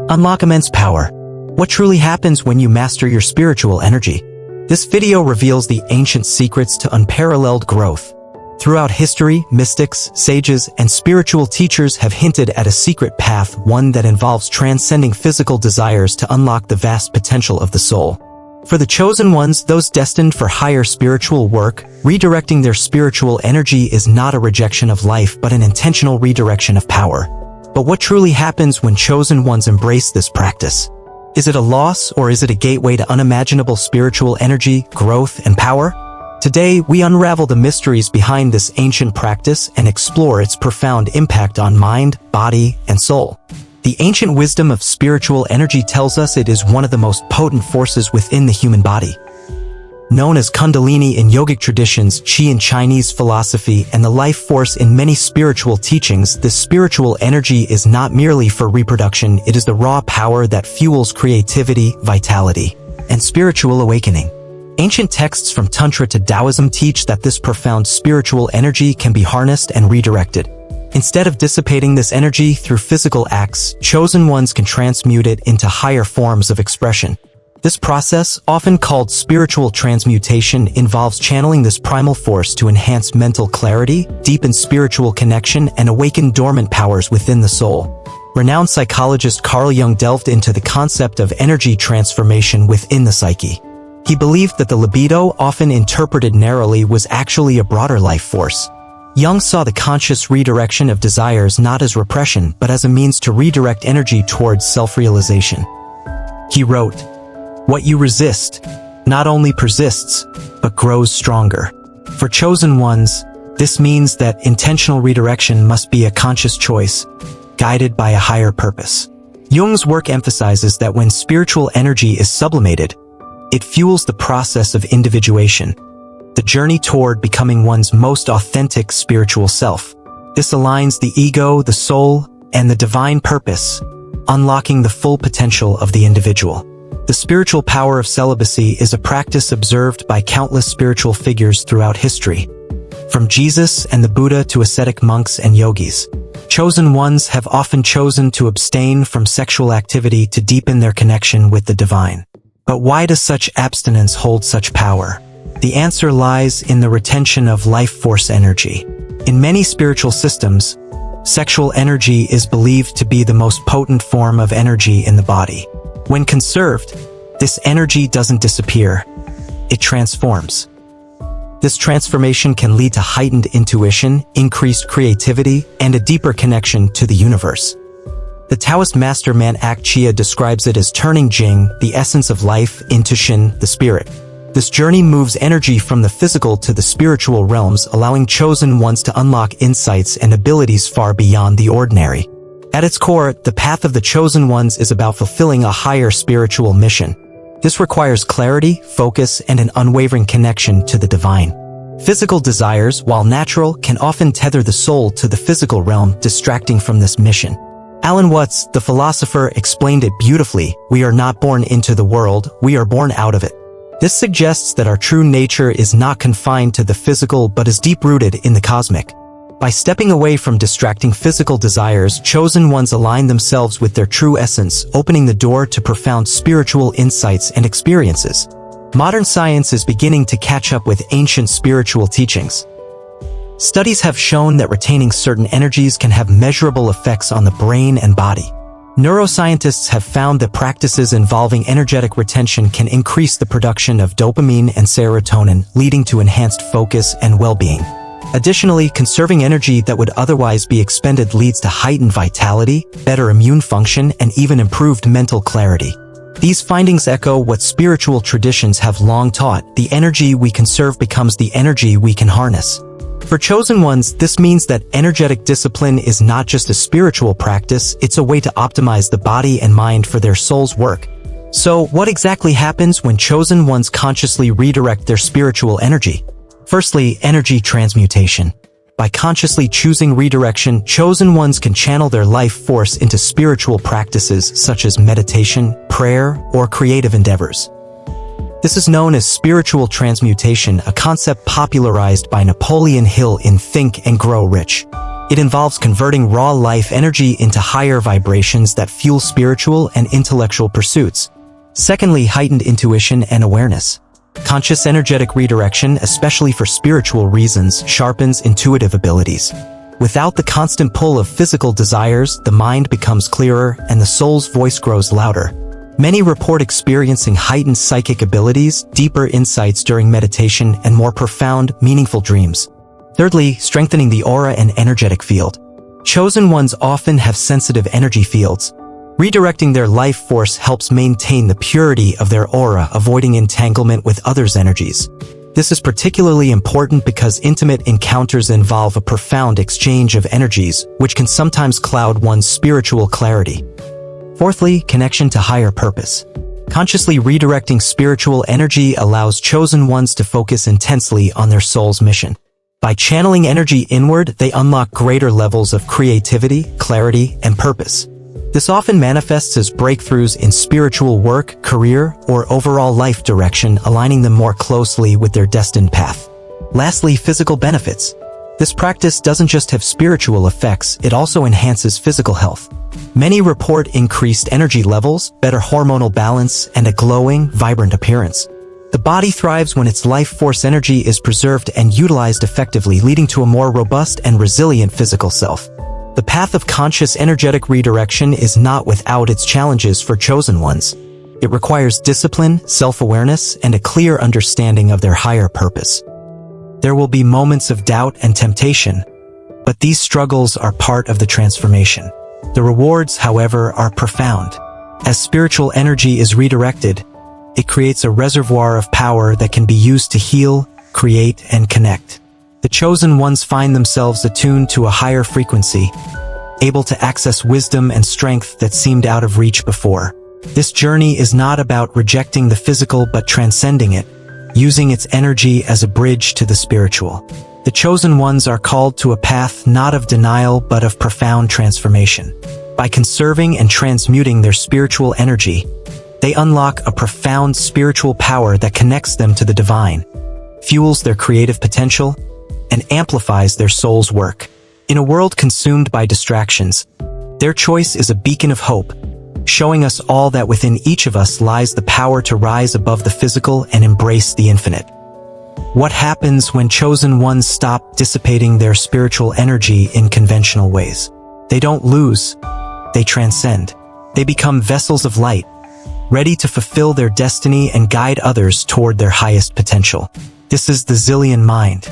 Unlock immense power. What truly happens when you master your spiritual energy? This video reveals the ancient secrets to unparalleled growth. Throughout history, mystics, sages, and spiritual teachers have hinted at a secret path, one that involves transcending physical desires to unlock the vast potential of the soul. For the chosen ones, those destined for higher spiritual work, redirecting their spiritual energy is not a rejection of life but an intentional redirection of power. But what truly happens when chosen ones embrace this practice? Is it a loss, or is it a gateway to unimaginable spiritual energy, growth, and power? Today, we unravel the mysteries behind this ancient practice and explore its profound impact on mind, body, and soul. The ancient wisdom of spiritual energy tells us it is one of the most potent forces within the human body. Known as Kundalini in yogic traditions, Qi in Chinese philosophy, and the life force in many spiritual teachings, this spiritual energy is not merely for reproduction, it is the raw power that fuels creativity, vitality, and spiritual awakening. Ancient texts from Tantra to Taoism teach that this profound spiritual energy can be harnessed and redirected. Instead of dissipating this energy through physical acts, chosen ones can transmute it into higher forms of expression. This process, often called spiritual transmutation, involves channeling this primal force to enhance mental clarity, deepen spiritual connection, and awaken dormant powers within the soul. Renowned psychologist Carl Jung delved into the concept of energy transformation within the psyche. He believed that the libido, often interpreted narrowly, was actually a broader life force. Jung saw the conscious redirection of desires not as repression, but as a means to redirect energy towards self-realization. He wrote, "What you resist not only persists, but grows stronger." For chosen ones, this means that intentional redirection must be a conscious choice, guided by a higher purpose. Jung's work emphasizes that when spiritual energy is sublimated, it fuels the process of individuation, the journey toward becoming one's most authentic spiritual self. This aligns the ego, the soul, and the divine purpose, unlocking the full potential of the individual. The spiritual power of celibacy is a practice observed by countless spiritual figures throughout history. From Jesus and the Buddha to ascetic monks and yogis, chosen ones have often chosen to abstain from sexual activity to deepen their connection with the divine. But why does such abstinence hold such power? The answer lies in the retention of life force energy. In many spiritual systems, sexual energy is believed to be the most potent form of energy in the body. When conserved, this energy doesn't disappear, it transforms. This transformation can lead to heightened intuition, increased creativity, and a deeper connection to the universe. The Taoist master Man Ak Chia describes it as turning Jing, the essence of life, into Shin, the spirit. This journey moves energy from the physical to the spiritual realms, allowing chosen ones to unlock insights and abilities far beyond the ordinary. At its core, the path of the chosen ones is about fulfilling a higher spiritual mission. This requires clarity, focus, and an unwavering connection to the divine. Physical desires, while natural, can often tether the soul to the physical realm, distracting from this mission. Alan Watts, the philosopher, explained it beautifully: "We are not born into the world, we are born out of it." This suggests that our true nature is not confined to the physical but is deep-rooted in the cosmic. By stepping away from distracting physical desires, chosen ones align themselves with their true essence, opening the door to profound spiritual insights and experiences. Modern science is beginning to catch up with ancient spiritual teachings. Studies have shown that retaining certain energies can have measurable effects on the brain and body. Neuroscientists have found that practices involving energetic retention can increase the production of dopamine and serotonin, leading to enhanced focus and well-being. Additionally, conserving energy that would otherwise be expended leads to heightened vitality, better immune function, and even improved mental clarity. These findings echo what spiritual traditions have long taught: the energy we conserve becomes the energy we can harness. For chosen ones, this means that energetic discipline is not just a spiritual practice, it's a way to optimize the body and mind for their soul's work. So, what exactly happens when chosen ones consciously redirect their spiritual energy? Firstly, energy transmutation. By consciously choosing redirection, chosen ones can channel their life force into spiritual practices such as meditation, prayer, or creative endeavors. This is known as spiritual transmutation, a concept popularized by Napoleon Hill in Think and Grow Rich. It involves converting raw life energy into higher vibrations that fuel spiritual and intellectual pursuits. Secondly, heightened intuition and awareness. Conscious energetic redirection, especially for spiritual reasons, sharpens intuitive abilities. Without the constant pull of physical desires, the mind becomes clearer and the soul's voice grows louder. Many report experiencing heightened psychic abilities, deeper insights during meditation, and more profound, meaningful dreams. Thirdly, strengthening the aura and energetic field. Chosen ones often have sensitive energy fields. Redirecting their life force helps maintain the purity of their aura, avoiding entanglement with others' energies. This is particularly important because intimate encounters involve a profound exchange of energies, which can sometimes cloud one's spiritual clarity. Fourthly, connection to higher purpose. Consciously redirecting spiritual energy allows chosen ones to focus intensely on their soul's mission. By channeling energy inward, they unlock greater levels of creativity, clarity, and purpose. This often manifests as breakthroughs in spiritual work, career, or overall life direction, aligning them more closely with their destined path. Lastly, physical benefits. This practice doesn't just have spiritual effects, it also enhances physical health. Many report increased energy levels, better hormonal balance, and a glowing, vibrant appearance. The body thrives when its life force energy is preserved and utilized effectively, leading to a more robust and resilient physical self. The path of conscious energetic redirection is not without its challenges for chosen ones. It requires discipline, self-awareness, and a clear understanding of their higher purpose. There will be moments of doubt and temptation, but these struggles are part of the transformation. The rewards, however, are profound. As spiritual energy is redirected, it creates a reservoir of power that can be used to heal, create, and connect. The chosen ones find themselves attuned to a higher frequency, able to access wisdom and strength that seemed out of reach before. This journey is not about rejecting the physical but transcending it, using its energy as a bridge to the spiritual. The chosen ones are called to a path not of denial but of profound transformation. By conserving and transmuting their spiritual energy, they unlock a profound spiritual power that connects them to the divine, fuels their creative potential, and amplifies their soul's work. In a world consumed by distractions, their choice is a beacon of hope, showing us all that within each of us lies the power to rise above the physical and embrace the infinite. What happens when chosen ones stop dissipating their spiritual energy in conventional ways? They don't lose, they transcend. They become vessels of light, ready to fulfill their destiny and guide others toward their highest potential. This is the Zillion mind.